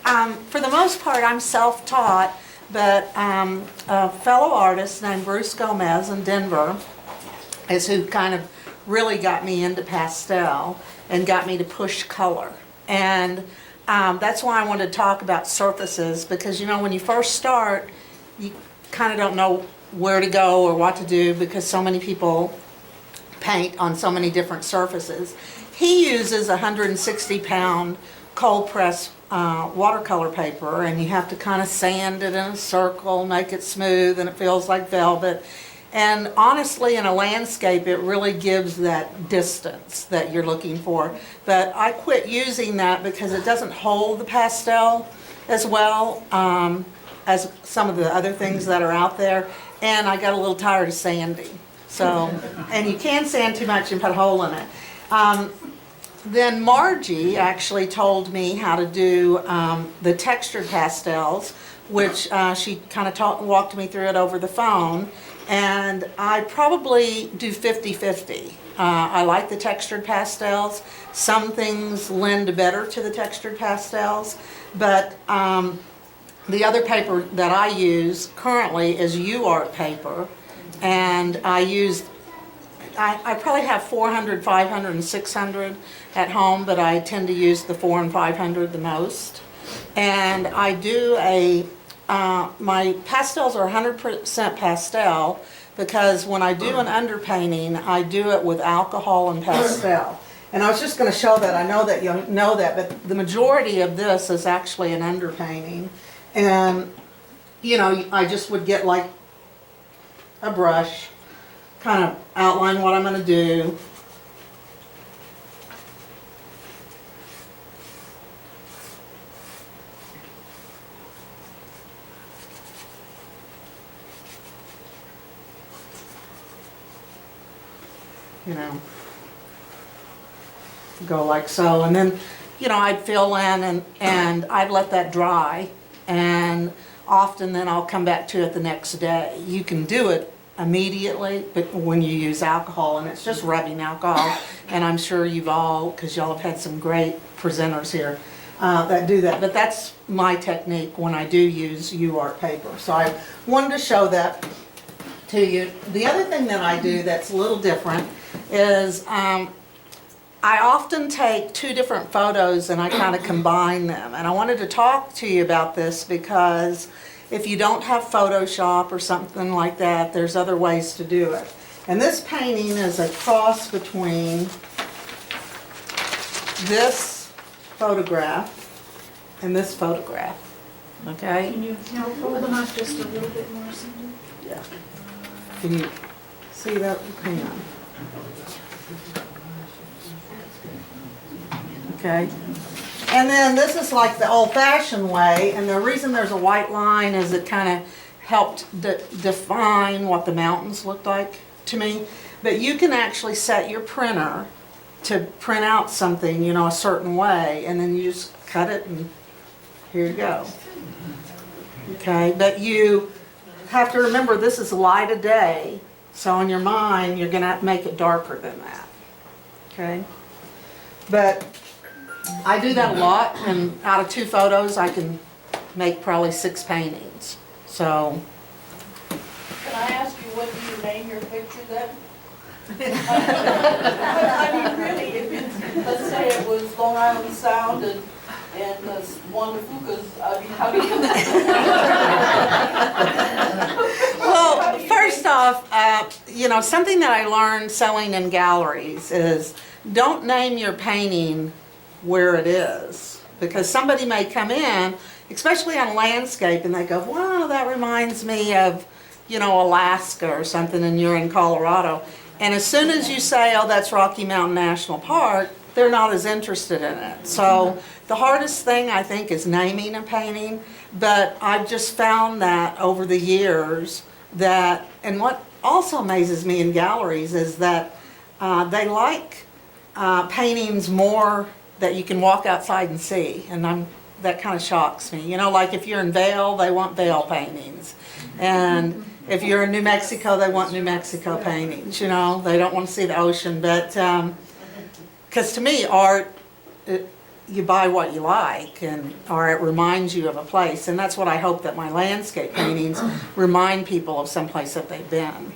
For the most part, I'm self-taught, but a fellow artist named Bruce Gomez in Denver is who kind of really got me into pastel and got me to push color. And that's why I wanted to talk about surfaces, because you know, when you first start, you kind of don't know where to go or what to do because so many people paint on so many different surfaces. He uses 160-pound cold press watercolor paper, and you have to kind of sand it in a circle, make it smooth, and it feels like velvet. And honestly, in a landscape, it really gives that distance that you're looking for. But I quit using that because it doesn't hold the pastel as well as some of the other things that are out there. And I got a little tired of sanding. So, and you can sand too much and put a hole in it. Then Margie actually told me how to do the textured pastels, which she kind of walked me through it over the phone. And I probably do 50-50. I like the textured pastels. Some things lend better to the textured pastels, but the other paper that I use currently is UArt paper, and I probably have 400, 500, and 600 at home, but I tend to use the 400 and 500 the most. And I do my pastels are 100% pastel because when I do an underpainting, I do it with alcohol and pastel. And I was just going to show that. I know that you know that, but the majority of this is actually an underpainting. And, you know, I just would get like a brush, kind of outline what I'm going to do. You know, go like so, and then, you know, I'd fill in and I'd let that dry, and often then I'll come back to it the next day. You can do it immediately, but when you use alcohol, and it's just rubbing alcohol, and I'm sure you've all, because y'all have had some great presenters here that do that, but that's my technique when I do use UArt paper. So I wanted to show that to you. The other thing that I do that's a little different is I often take two different photos and I kind of combine them. And I wanted to talk to you about this because if you don't have Photoshop or something like that, there's other ways to do it. And this painting is a cross between this photograph and this photograph. Okay? Can you hold them up just a little bit more, Cindy? Yeah. Can you see that? Hang on. Okay. And then this is like the old-fashioned way, and the reason there's a white line is it kind of helped define what the mountains looked like to me. But you can actually set your printer to print out something, you know, a certain way, and then you just cut it and here you go. Okay, but you have to remember this is light of day, so in your mind you're going to make it darker than that. Okay, but I do that a lot, and out of two photos I can make probably 6 paintings. So can I ask you, what do you name your picture then? I mean, really, if it's, let's say it was Long Island Sound and this wonderful, because I mean, how do you? Well, first off, you know, something that I learned selling in galleries is don't name your painting where it is, because somebody may come in, especially on landscape, and they go, wow, that reminds me of, you know, Alaska or something, and you're in Colorado. And as soon as you say, oh, that's Rocky Mountain National Park, they're not as interested in it. So the hardest thing, I think, is naming a painting, but I've just found that over the years that, and what also amazes me in galleries is that they like paintings more that you can walk outside and see, and that kind of shocks me. You know, like if you're in Vail, they want Vail paintings, and if you're in New Mexico, they want New Mexico paintings. You know, they don't want to see the ocean, but because to me, art you buy what you like, and or it reminds you of a place, and that's what I hope that my landscape paintings remind people of some place that they've been.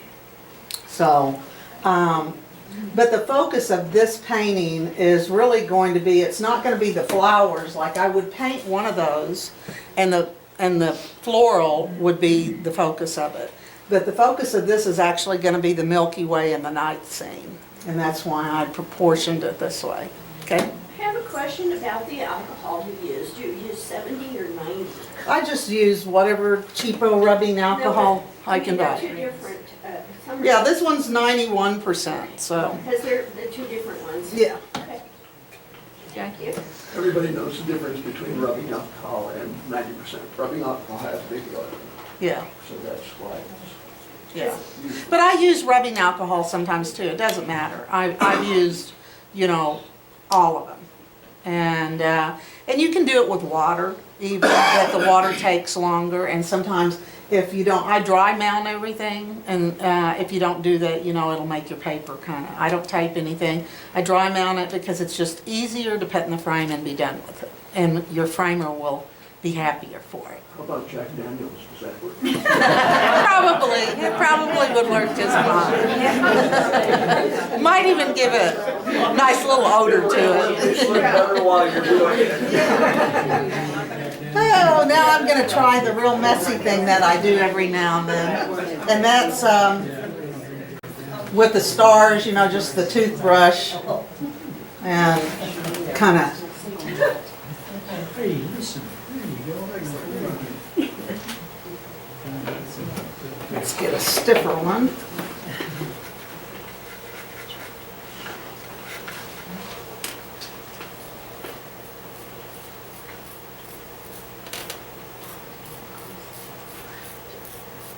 So, but the focus of this painting is really going to be, it's not going to be the flowers, like I would paint one of those, and the floral would be the focus of it. But the focus of this is actually going to be the Milky Way and the night scene, and that's why I proportioned it this way. Okay? I have a question about the alcohol you used. Do you use 70 or 90? I just use whatever cheapo rubbing alcohol I can They're buy. two different. Some are- Yeah, this one's 91%, so, Because they're the two different ones. yeah. Okay. Thank you. Everybody knows the difference between rubbing alcohol and 90%. Rubbing alcohol has big oil, Yeah, so that's why yeah. it's used. But I use rubbing alcohol sometimes too, it doesn't matter. I've used, all of them. And you can do it with water, even, that the water takes longer, and sometimes if you don't, I dry mount everything, and if you don't do that, it'll make your paper I don't tape anything. I dry mount it because it's just easier to put in the frame and be done with it. And your framer will be happier for it. How about Jack Daniels, does that work? It probably would work just fine. Might even give a nice little odor to it. It's better while you're doing it. Oh, now I'm gonna try the real messy thing that I do every now and then. And that's with the stars, just the toothbrush and kinda. Let's get a stiffer one.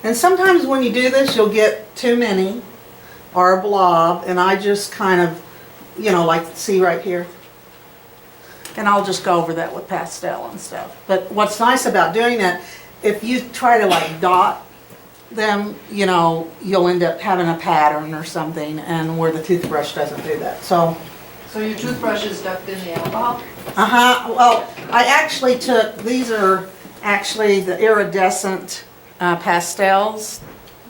And sometimes when you do this, you'll get too many or a blob, and I just kind of, like see right here. And I'll just go over that with pastel and stuff. But what's nice about doing that, if you try to like dot them, you'll end up having a pattern or something, and where the toothbrush doesn't do that. So, your toothbrush is ducked in the alcohol? well, I actually took, these are actually the iridescent pastels.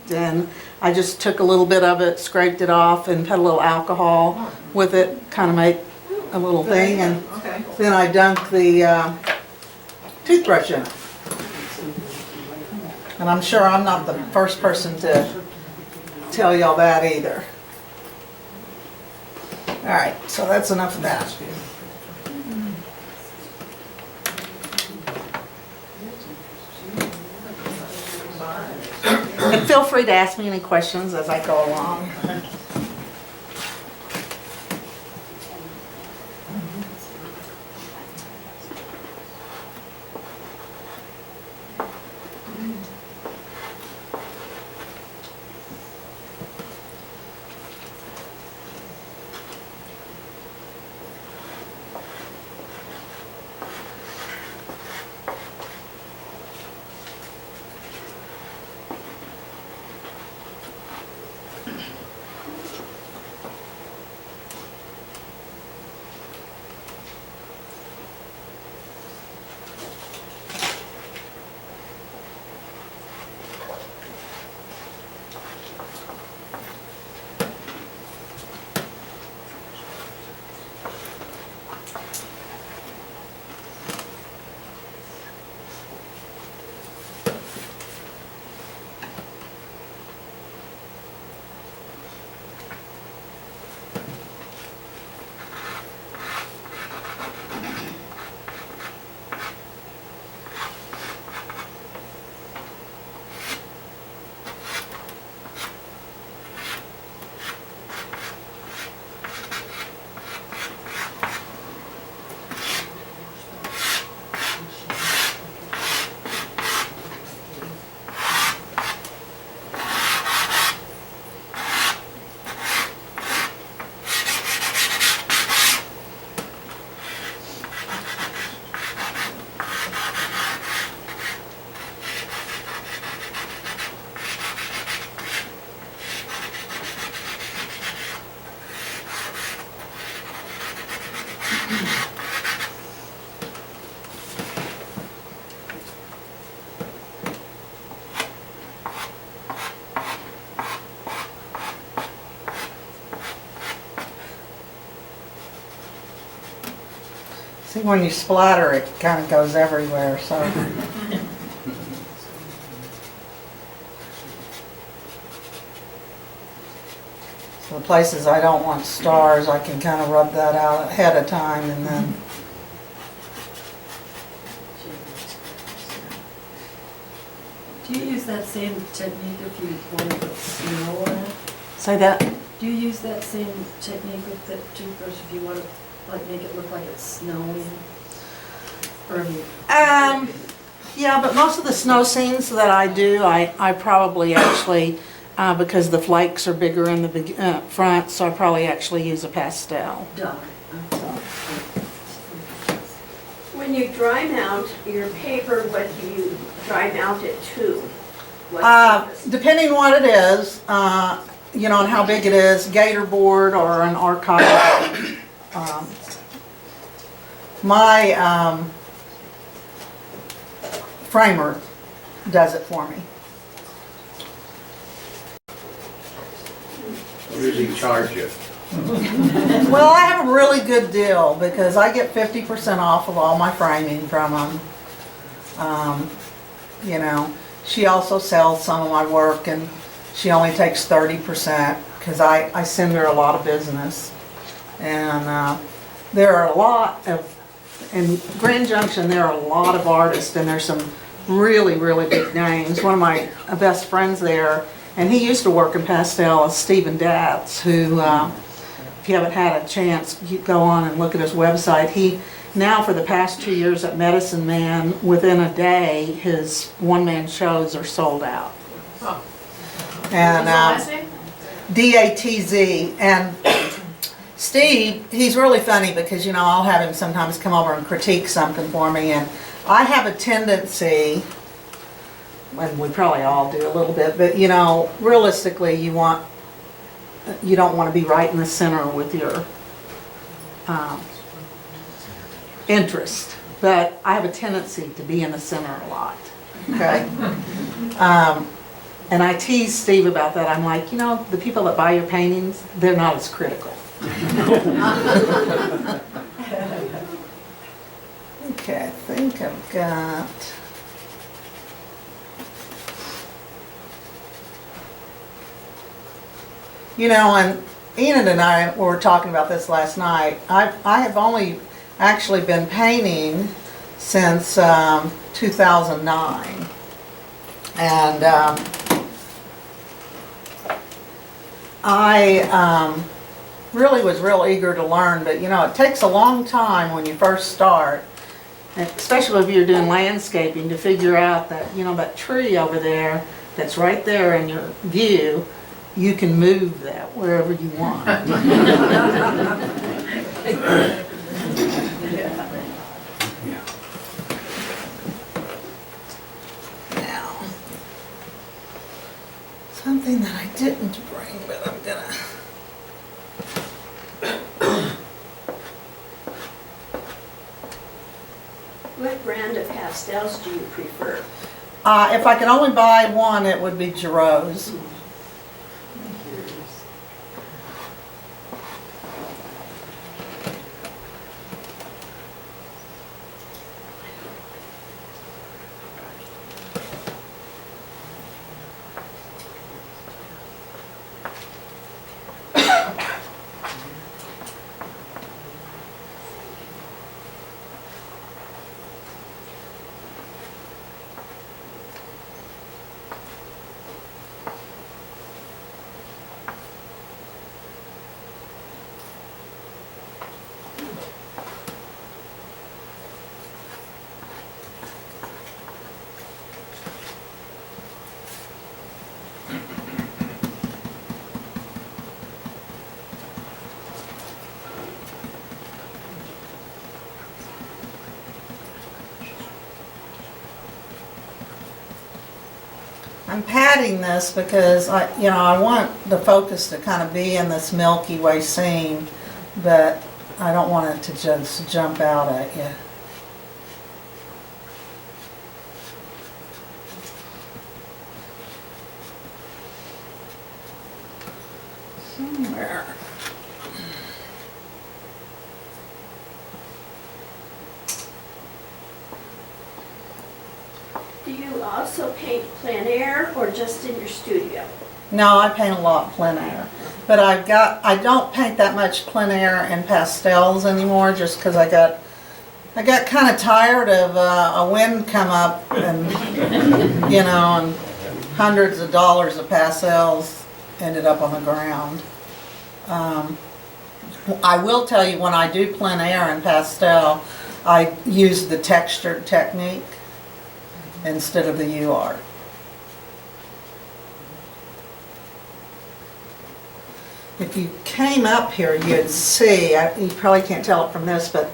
Then I just took a little bit of it, scraped it off, and put a little alcohol with it, kind of make a little thing, and Okay. then I dunked the toothbrush in it. And I'm sure I'm not the first person to tell y'all that either. All right, so that's enough of that. And feel free to ask me any questions as I go along. See, when you splatter, it kind of goes everywhere, so. So the places I don't want stars, I can kind of rub that out ahead of time and then. Do you use that same technique if you want to put snow on it? Say that? Do you use that same technique with the toothbrush if you want to like make it look like it's snowing? Or do you? Yeah, but most of the snow scenes that I do, I probably actually, because the flakes are bigger in the front, so I probably actually use a pastel. Dye. When you dry mount your paper, what do you dry mount it to? What surface? Depending what it is, you know, and how big it is, gator board or an archive. My framer does it for me. What does he charge you? Well, I have a really good deal because I get 50% off of all my framing from them. You know, she also sells some of my work and she only takes 30% because I send her a lot of business. And there are a lot of, in Grand Junction, there are a lot of artists and there's some really, really big names. One of my best friends there, and he used to work in pastel, is Stephen Datz, who, if you haven't had a chance, you go on and look at his website. He, now for the past 2 years at Medicine Man, within a day, his one-man shows are sold out. And D-A-T-Z. And Steve, he's really funny because, you know, I'll have him sometimes come over and critique something for me. And I have a tendency, and we probably all do a little bit, but, you know, realistically, you don't want to be right in the center with your interest. But I have a tendency to be in the center a lot, okay? And I tease Steve about that. I'm like, you know, the people that buy your paintings, they're not as critical. Okay, I think I've got... You know, and Enid and I were talking about this last night. I have only actually been painting since 2009. And I really was real eager to learn, but you know, it takes a long time when you first start, and especially if you're doing landscaping, to figure out that, you know, that tree over there that's right there in your view, you can move that wherever you want. Now, something that I didn't bring, but I'm gonna... What brand of pastels do you prefer? If I could only buy one, it would be Giroux. I'm patting this because I want the focus to kind of be in this Milky Way scene, but I don't want it to just jump out at you. Somewhere. you also paint plein air or just in your studio? No, I paint a lot plein air. But I don't paint that much plein air and pastels anymore just because I got kind of tired of a wind come up and, and hundreds of dollars of pastels ended up on the ground. I will tell you, when I do plein air and pastel, I use the textured technique instead of the UArt. If you came up here, you'd see, you probably can't tell it from this, but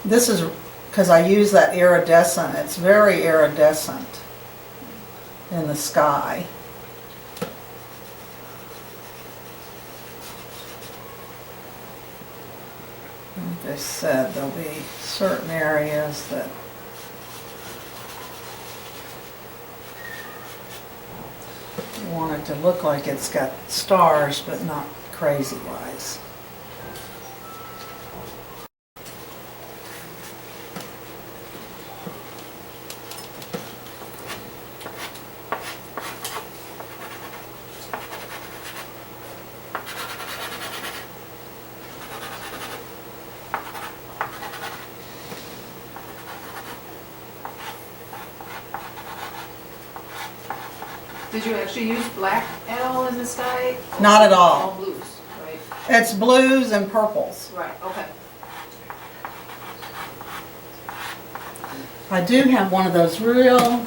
this is, because I use that iridescent, it's very iridescent in the sky. Like I said, there'll be certain areas that you want it to look like it's got stars, but not crazy wise. Did you actually use black at all in the sky? Not at all. All blues, right? It's blues and purples. Right, okay. I do have one of those real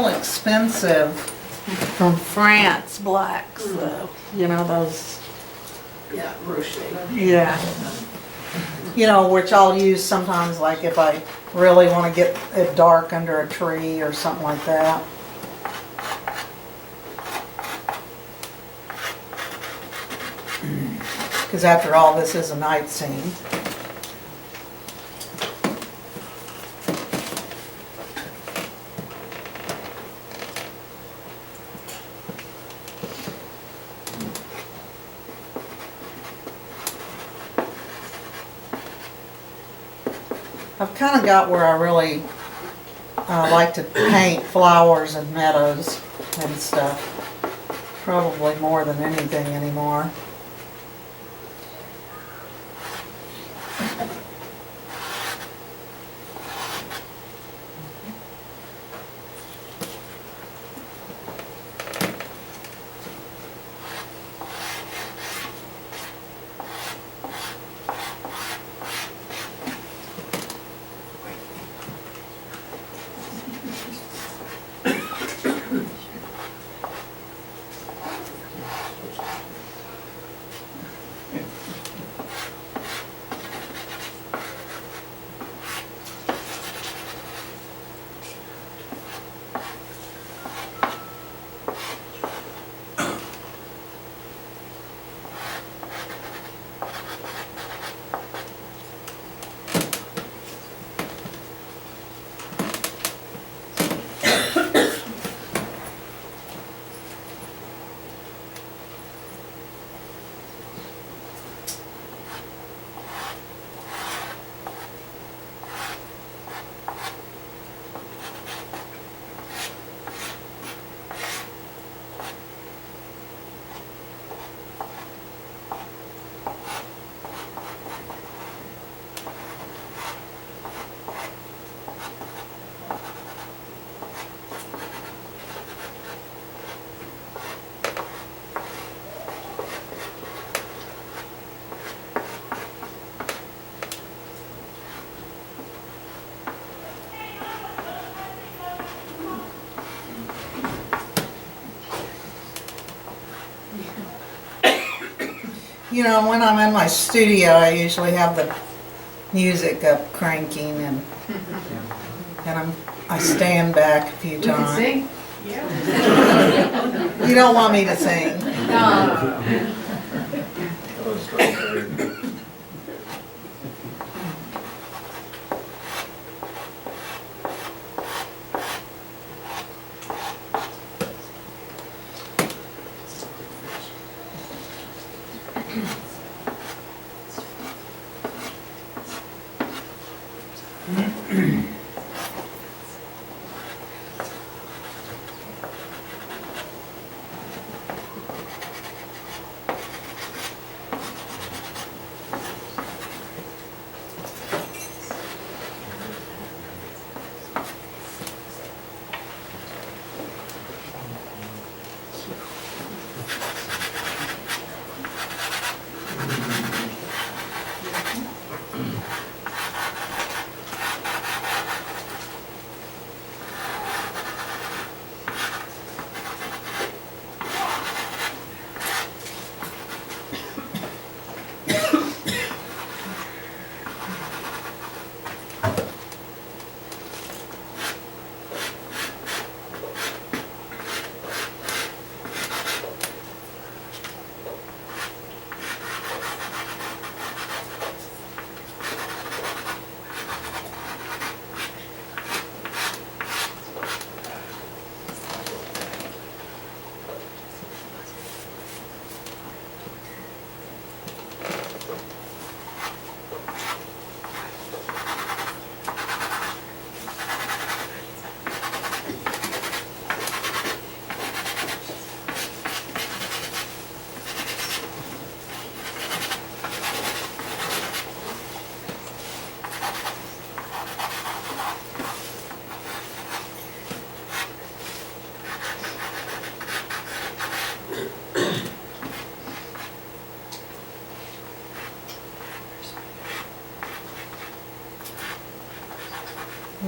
expensive from France blacks though. Those, Yeah, Rocher. yeah. Which I'll use sometimes, like if I really want to get it dark under a tree or something like that. Because after all, this is a night scene. I've kind of got where I really like to paint flowers and meadows and stuff. Probably more than anything anymore. When I'm in my studio, I usually have the music up cranking and I stand back a few You can times. sing? You don't want me to sing. No.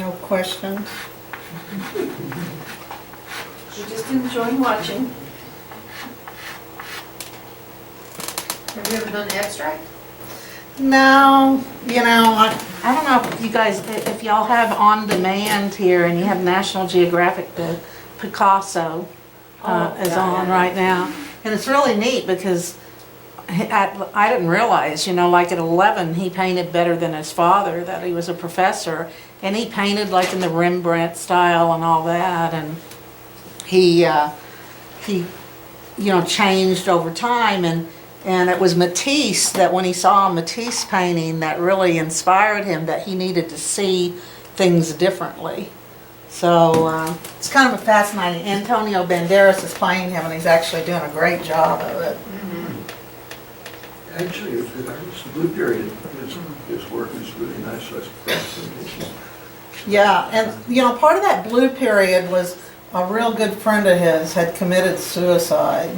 No questions? We just enjoy watching. Have you ever done abstract? No, I don't know if you guys, if y'all have On Demand here and you have National Geographic, the Picasso is on right now. And it's really neat because I didn't realize, like at 11, he painted better than his father, that he was a professor. And he painted like in the Rembrandt style and all that. And he changed over time. And it was Matisse that when he saw a Matisse painting that really inspired him that he needed to see things differently. So it's kind of a fascinating. Antonio Banderas is playing him and he's actually doing a great job of it. Actually, it's the blue period, his work is really nice, so it's Yeah, and part of that blue period was a real good friend of his had committed suicide.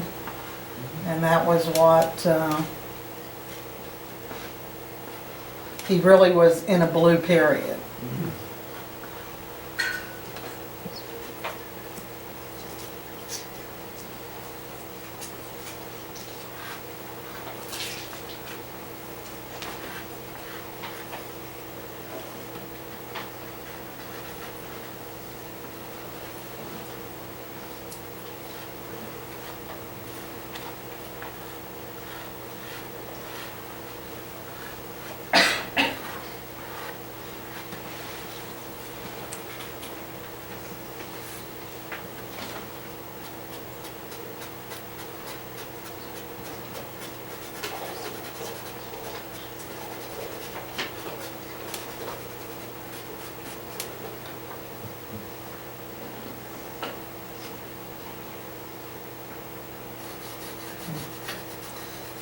And that was what, he really was in a blue period.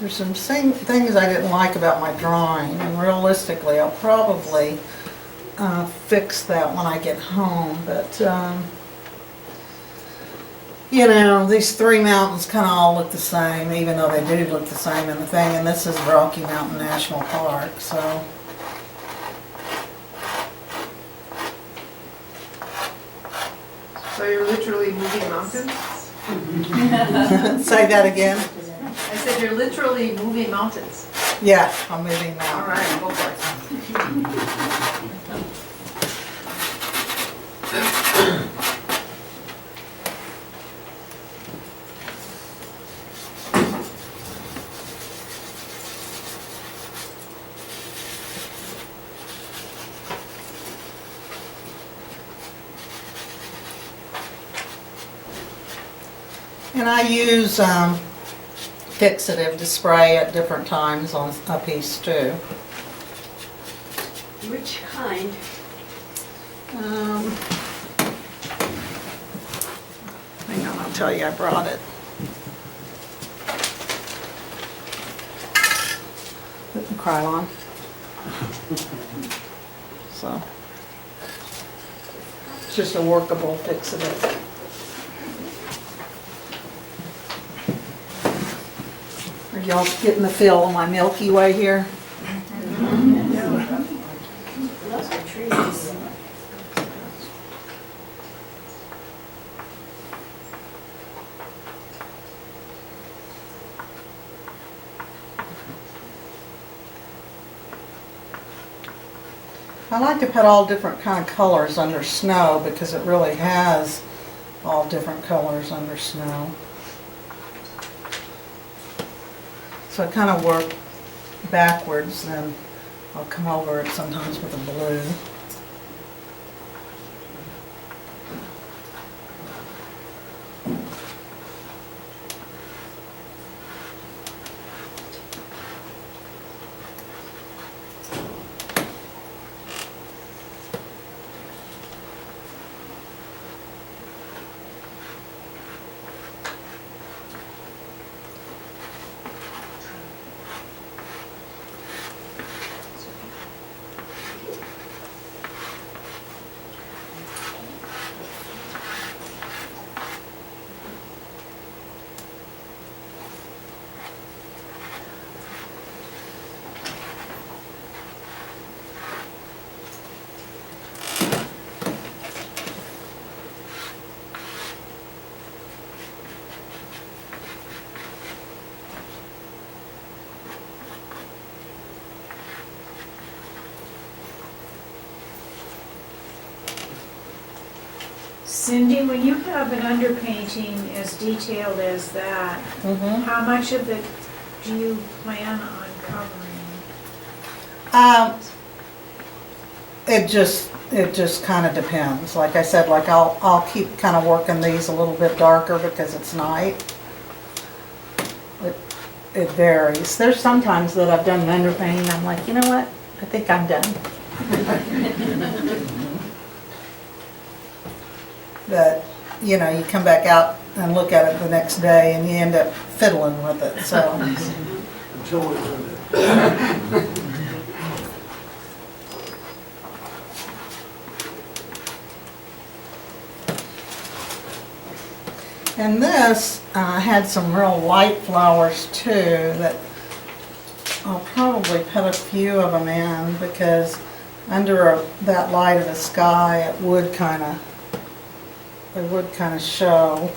There's some things I didn't like about my drawing, and realistically, I'll probably fix that when I get home. But these three mountains kind of all look the same, even though they do look the same in the thing. And this is Rocky Mountain National Park, so. So you're literally moving mountains? Say that again. I said you're literally moving mountains. Yeah, I'm moving All now. right, go for it. And I use fixative to spray at different times on a piece too. Which kind? Hang on, I'll tell you, I brought it. Krylon. So, it's just a workable fixative. Are y'all getting the feel of my Milky Way here? Those are trees. I like to put all different kind of colors under snow because it really has all different colors under snow. So I kind of work backwards, then I'll come over it sometimes with a blue. Cindy, when you have an underpainting as detailed as that, Mhm. how much of it do you plan on covering? It just kind of depends. Like I said, like I'll keep kind of working these a little bit darker because it's night. It varies. There's sometimes that I've done underpainting, I'm like, you know what? I think I'm done. But, you know, you come back out and look at it the next day and you end up fiddling with it, so. Until we learn it. And this had some real light flowers too that I'll probably put a few of them in because under that light of the sky it would kind of show.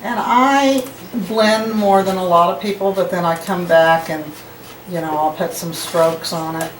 And I blend more than a lot of people, but then I come back and, you know, I'll put some strokes on it.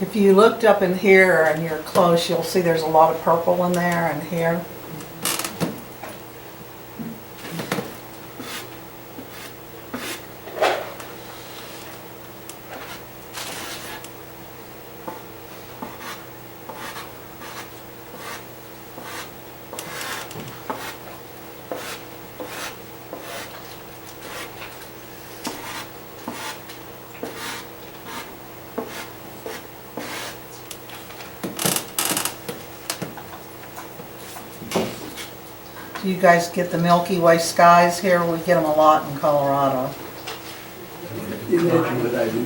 If you looked up in here and you're close, you'll see there's a lot of purple in there and here. Do you guys get the Milky Way skies here? We get them a lot in Colorado. Imagine what I do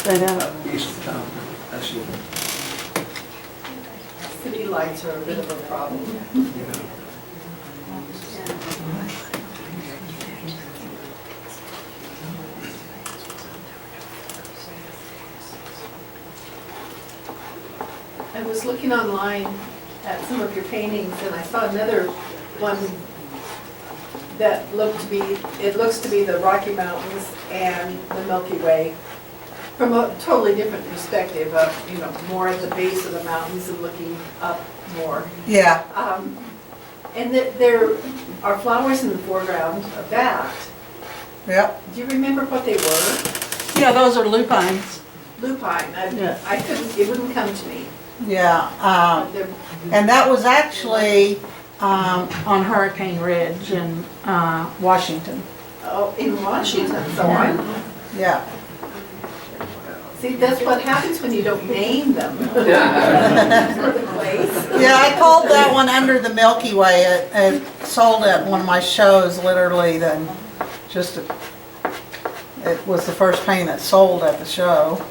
They don't. east of town. That's it. City lights are a bit of a problem. I was looking online at some of your paintings and I saw another one that it looks to be the Rocky Mountains and the Milky Way from a totally different perspective of, you know, more at the base of the mountains and looking up more. Yeah, And there are flowers in the foreground of that. yep. Do you remember what they were? Yeah, those are lupines. Lupine. Yeah. I couldn't, it wouldn't come to me. Yeah, They're- and that was actually on Hurricane Ridge in Washington. Oh, in Washington, so I, Yeah. See, that's what happens when you don't name them. For the place. Yeah, I called that one Under the Milky Way. It sold at one of my shows, literally, then just, it was the first painting that sold at the show.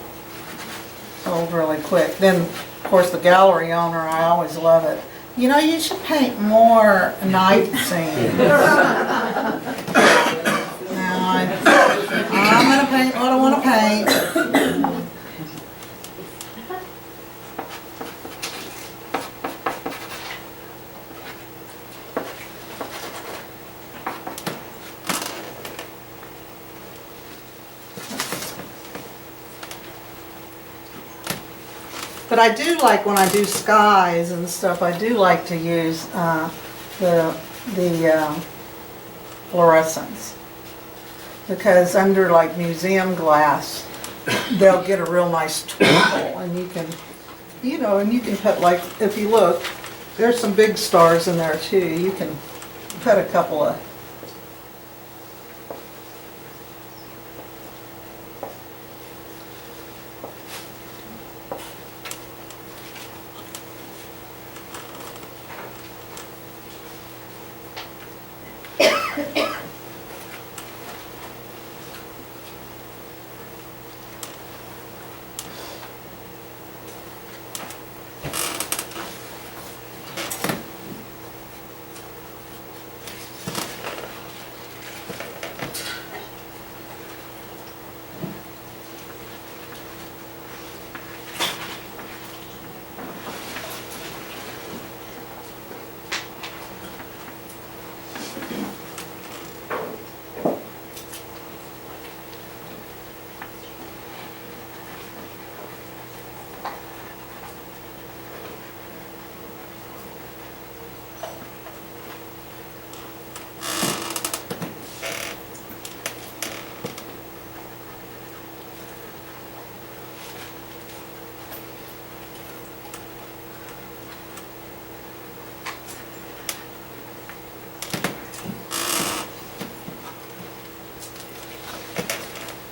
Sold really quick. Then, of course, the gallery owner, I always love it. You know, you should paint more night scenes. Now, I'm gonna paint what I wanna paint. But I do like when I do skies and stuff, I do like to use the fluorescents. Because under like museum glass, they'll get a real nice twinkle, and you can, you know, and you can put, like, if you look, there's some big stars in there too. You can put a couple of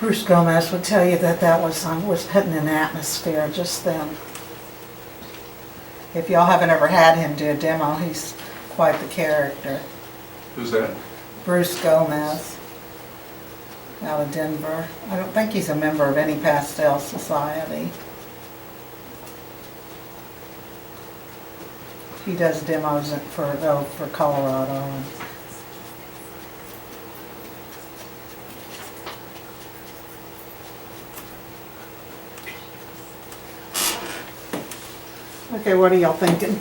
Bruce Gomez would tell you that that was putting an atmosphere just then. If y'all haven't ever had him do a demo, he's quite the character. Who's that? Bruce Gomez, out of Denver. I don't think he's a member of any pastel society. He does demos for Colorado. Okay, what are y'all thinking?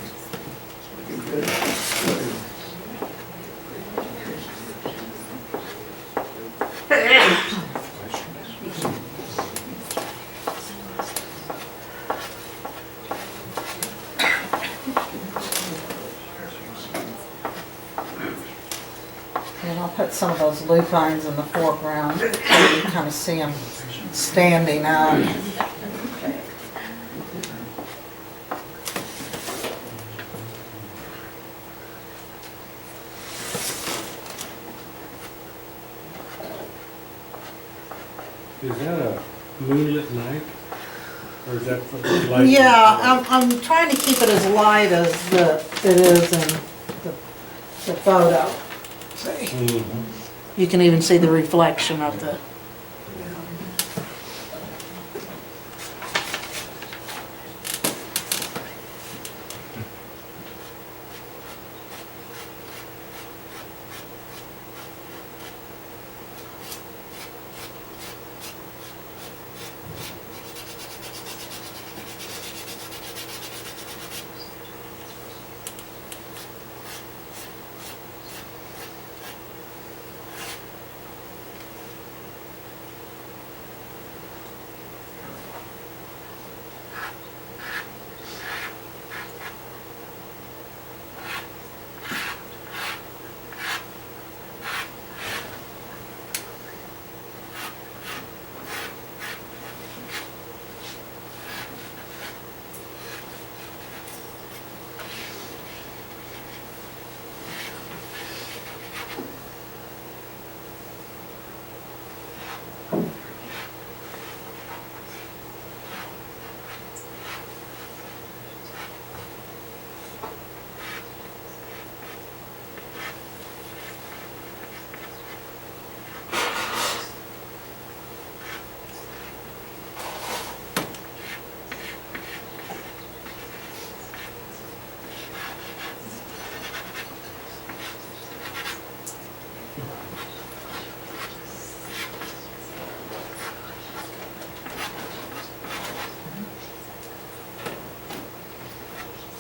And I'll put some of those lupines in the foreground so you kind of see them standing up. Is that a moonlit night? Or is that for the light? Yeah, I'm trying to keep it as light as it is in the photo. See? Mhm. You can even see the reflection of the...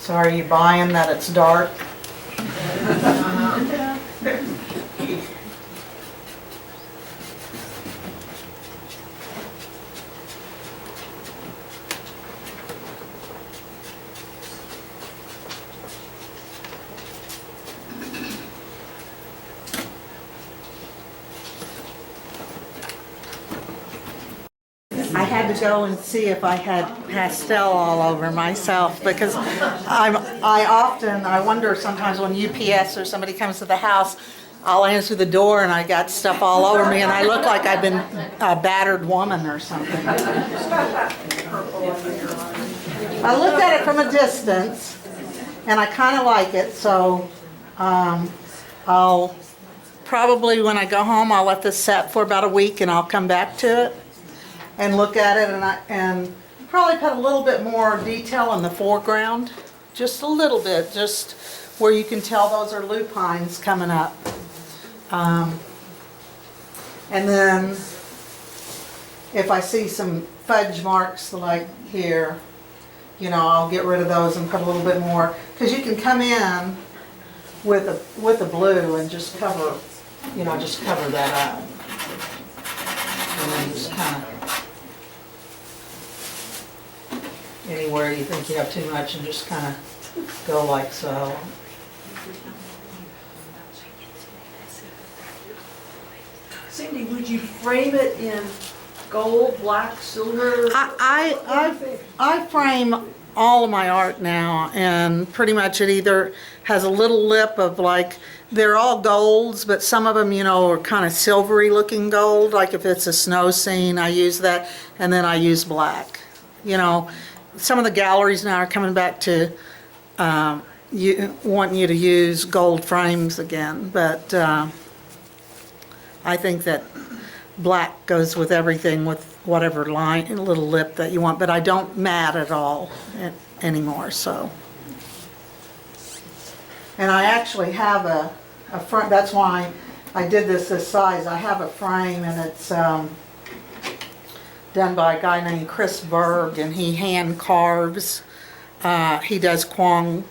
So are you buying that it's dark? I had to go and see if I had pastel all over myself because I wonder sometimes when UPS or somebody comes to the house, I'll answer the door and I got stuff all over me and I look like I've been a battered woman or something. I looked at it from a distance and I kind of like it, so I'll probably when I go home I'll let this set for about a week and I'll come back to it and look at it and probably put a little bit more detail in the foreground, just a little bit, just where you can tell those are lupines coming up. And then if I see some fudge marks like here, you know, I'll get rid of those and put a little bit more, because you can come in with a blue and just cover, you know, just cover that up. And then just kind of anywhere you think you have too much and just kind of go like so. Cindy, would you frame it in gold, black, silver? I frame all of my art now, and pretty much it either has a little lip of like, they're all golds, but some of them, you know, are kind of silvery looking gold. Like if it's a snow scene, I use that, and then I use black. You know, some of the galleries now are coming back to wanting you to use gold frames again, but I think that black goes with everything, with whatever line, little lip that you want, but I don't mat at all anymore, so. And I actually have a front, that's why I did this size. I have a frame and it's done by a guy named Chris Berg, and he hand carves. He does Kwong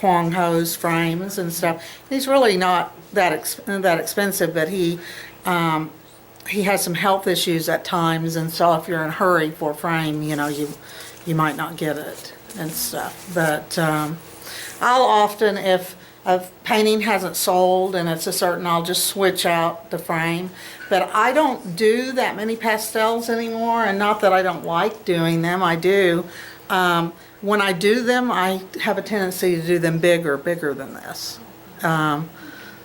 hose frames and stuff. He's really not that expensive, but he has some health issues at times, and so if you're in a hurry for a frame, you know, you might not get it and stuff. But I'll often, if a painting hasn't sold and it's a certain, I'll just switch out the frame. But I don't do that many pastels anymore, and not that I don't like doing them, I do. When I do them, I have a tendency to do them bigger than this.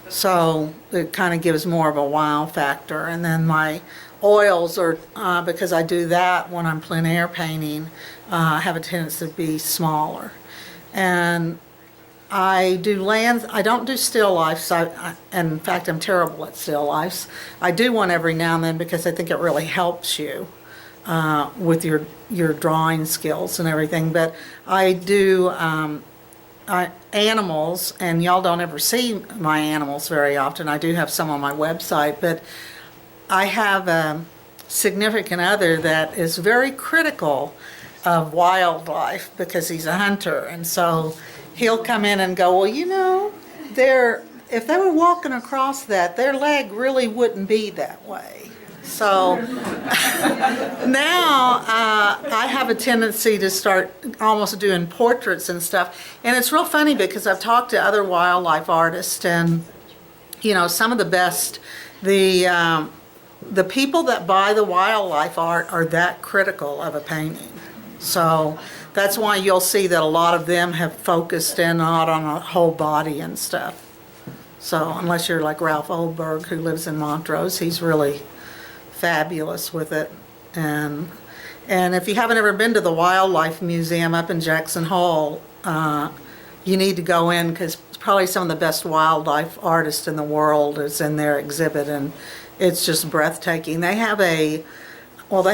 So it kind of gives more of a wow factor. And then my oils are, because I do that when I'm plein air painting, have a tendency to be smaller. And I do lands, I don't do still lifes, and in fact I'm terrible at still lifes. I do one every now and then because I think it really helps you with your drawing skills and everything. But I do animals, and y'all don't ever see my animals very often. I do have some on my website, but I have a significant other that is very critical of wildlife because he's a hunter, and so he'll come in and go, well, you know, if they were walking across that, their leg really wouldn't be that way. So now I have a tendency to start almost doing portraits and stuff. And it's real funny because I've talked to other wildlife artists, and, you know, some of the best, the people that buy the wildlife art are that critical of a painting. So that's why you'll see that a lot of them have focused in on a whole body and stuff. So unless you're like Ralph Oldberg, who lives in Montrose, he's really fabulous with it. And if you haven't ever been to the Wildlife Museum up in Jackson Hole, you need to go in, because probably some of the best wildlife artists in the world is in their exhibit, and it's just breathtaking. They have they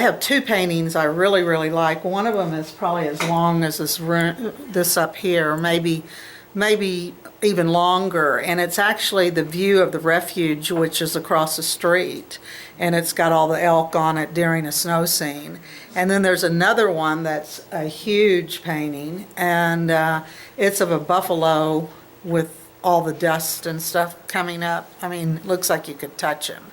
have two paintings I really, really like. One of them is probably as long as this up here, maybe maybe even longer, and it's actually the view of the refuge, which is across the street, and it's got all the elk on it during a snow scene. And then there's another one that's a huge painting, and it's of a buffalo with all the dust and stuff coming up. I mean, it looks like you could touch him.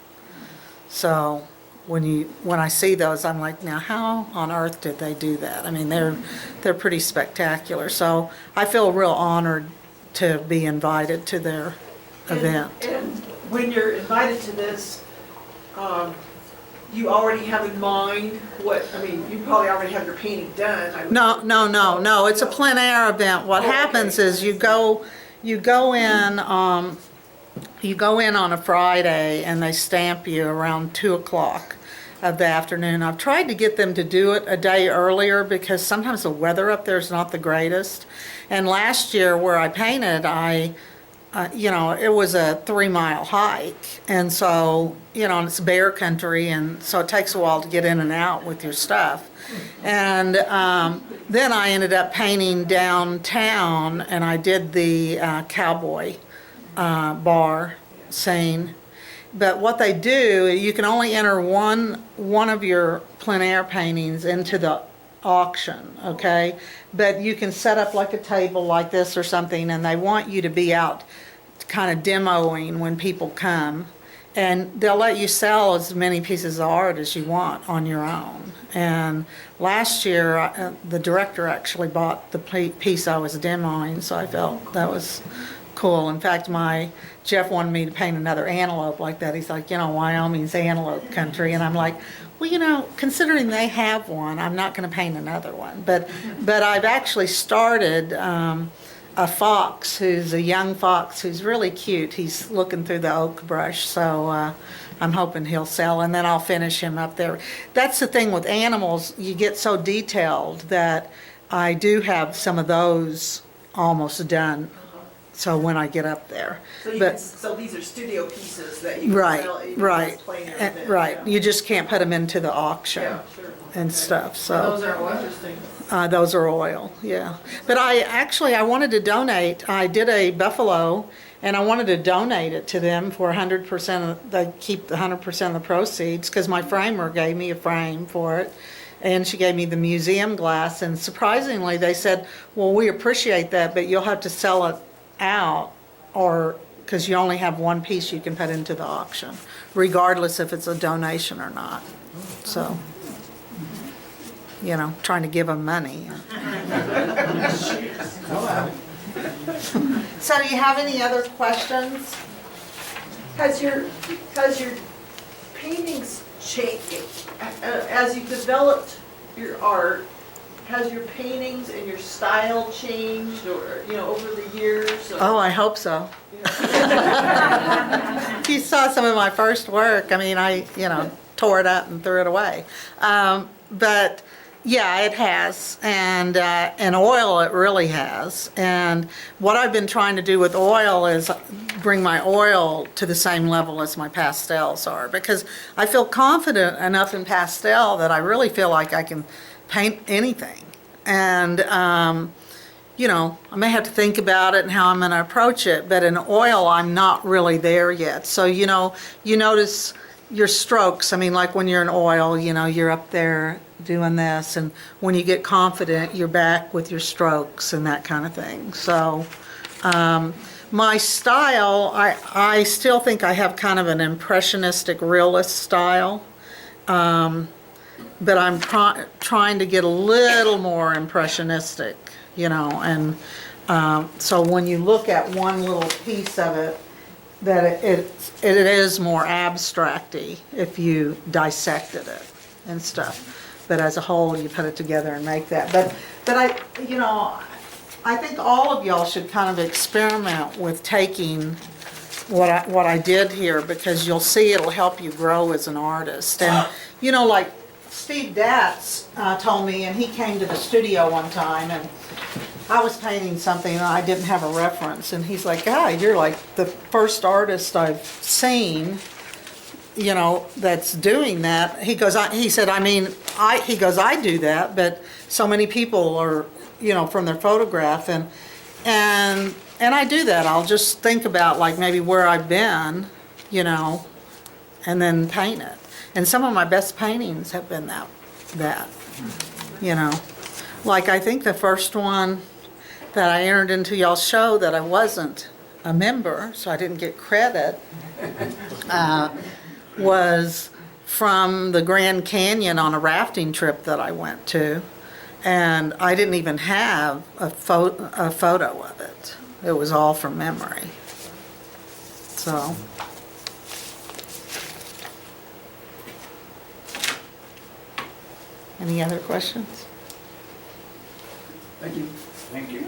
So when I see those, I'm like, now how on earth did they do that? I mean, they're pretty spectacular. So I feel real honored to be invited to their event. And when you're invited to this, you already have in mind what, I mean, you probably already have your painting done. I would- No. It's a plein air event. What Oh, okay. happens is you go in on a Friday and they stamp you around 2 o'clock of the afternoon. I've tried to get them to do it a day earlier because sometimes the weather up there is not the greatest. And last year where I painted, it was a 3-mile hike. And so, and it's bear country, and so it takes a while to get in and out with your stuff. And then I ended up painting downtown, and I did the cowboy bar scene. But what they do, you can only enter one of your plein air paintings into the auction, okay? But you can set up like a table like this or something, and they want you to be out kind of demoing when people come. And they'll let you sell as many pieces of art as you want on your own. And last year, the director actually bought the piece I was demoing, so I felt that was cool. In fact, Jeff wanted me to paint another antelope like that. He's like, Wyoming's antelope country. And I'm like, well, considering they have one, I'm not going to paint another one. But I've actually started a fox who's a young fox who's really cute. He's looking through the oak brush, so I'm hoping he'll sell, and then I'll finish him up there. That's the thing with animals, you get so detailed that I do have some of those almost done, so when I get up there. So these are studio pieces that you can sell. Right. Plein air event, Right. yeah. You just can't put them into the auction Yeah, sure. and stuff, so. Those are all interesting. Those are oil, yeah. But I wanted to donate. I did a buffalo, and I wanted to donate it to them for 100%. They keep the 100% of the proceeds because my framer gave me a frame for it, and she gave me the museum glass. And surprisingly, they said, "Well, we appreciate that, but you'll have to sell it out, or because you only have one piece you can put into the auction, regardless if it's a donation or not." So. Trying to give them money. So do you have any other questions? Has your paintings changed, as you've developed your art, has your paintings and your style changed or, over the years? Or, Oh, I hope so. If you saw some of my first work, I tore it up and threw it away. But yeah, it has, and oil it really has. And what I've been trying to do with oil is bring my oil to the same level as my pastels are, because I feel confident enough in pastel that I really feel like I can paint anything. And I may have to think about it and how I'm going to approach it, but in oil I'm not really there yet. So you notice your strokes. Like when you're in oil, you're up there doing this, and when you get confident, you're back with your strokes and that kind of thing. So my style, I still think I have kind of an impressionistic realist style, but I'm trying to get a little more impressionistic, and so when you look at one little piece of it, that it is more abstract-y if you dissected it and stuff. But as a whole, you put it together and make that. But I think all of y'all should kind of experiment with taking what I did here, because you'll see it'll help you grow as an artist. And like Steve Datz told me, and he came to the studio one time, and I was painting something and I didn't have a reference, and he's like, you're like the first artist I've seen, that's doing that. He goes, I do that, but so many people are, from their photograph, and And I do that, I'll just think about like maybe where I've been, you know, and then paint it. And some of my best paintings have been that, you know. Like I think the first one that I entered into y'all's show that I wasn't a member, so I didn't get credit, was from the Grand Canyon on a rafting trip that I went to. And I didn't even have a photo of it. It was all from memory. So. Any other questions? Thank you. Thank you.